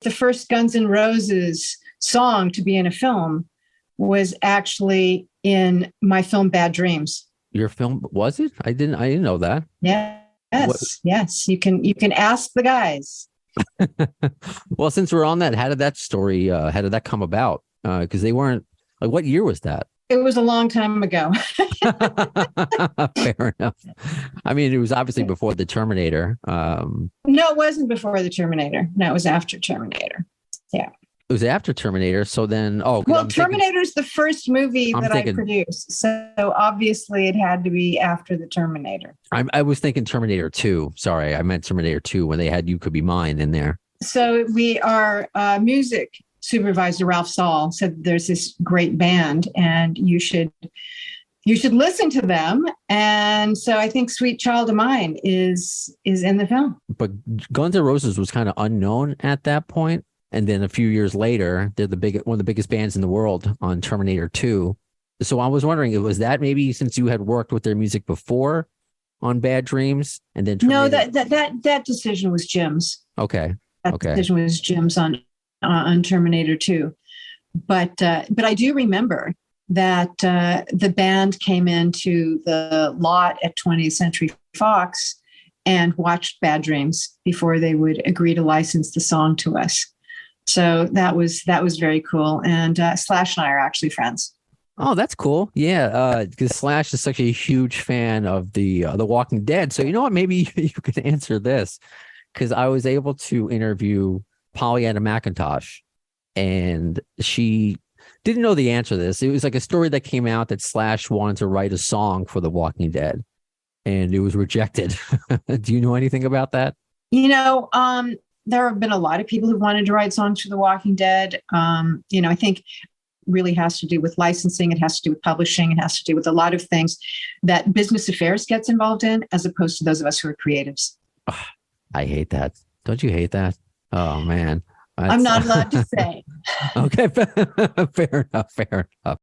the first Guns N' Roses song to be in a film was actually in my film Bad Dreams. Your film, was it? I didn't know that. Yeah. What? Yes. You can ask the guys. Well, since we're on that, how did that come about? Because they weren't, like, what year was that? It was a long time ago. Fair enough. I mean, it was obviously before the Terminator. No, it wasn't before the Terminator. No, it was after Terminator. Yeah. It was after Terminator. So then, well, Terminator's the first movie I produced. So obviously it had to be after the Terminator. I was thinking Terminator 2. Sorry, I meant Terminator 2 when they had You Could Be Mine in there. So our music supervisor, Ralph Saul, said there's this great band and you should listen to them. And so I think Sweet Child of Mine is in the film. But Guns N' Roses was kind of unknown at that point. And then a few years later, they're one of the biggest bands in the world on Terminator 2. So I was wondering, was that maybe since you had worked with their music before on Bad Dreams, and then Terminator? No, that decision was Jim's. Okay. That decision was Jim's on Terminator 2. But I do remember that the band came into the lot at 20th Century Fox and watched Bad Dreams before they would agree to license the song to us. So that was very cool. And Slash and I are actually friends. Oh, that's cool. Yeah, because Slash is such a huge fan of the Walking Dead. So you know what? Maybe you could answer this, because I was able to interview Pollyanna McIntosh, and she didn't know the answer to this. It was like a story that came out that Slash wanted to write a song for The Walking Dead, and it was rejected. Do you know anything about that? There have been a lot of people who wanted to write songs for The Walking Dead. I think really has to do with licensing. It has to do with publishing. It has to do with a lot of things that business affairs gets involved in, as opposed to those of us who are creatives. Oh, I hate that. Don't you hate that? Oh, man. I'm not allowed to say. Okay. Fair enough.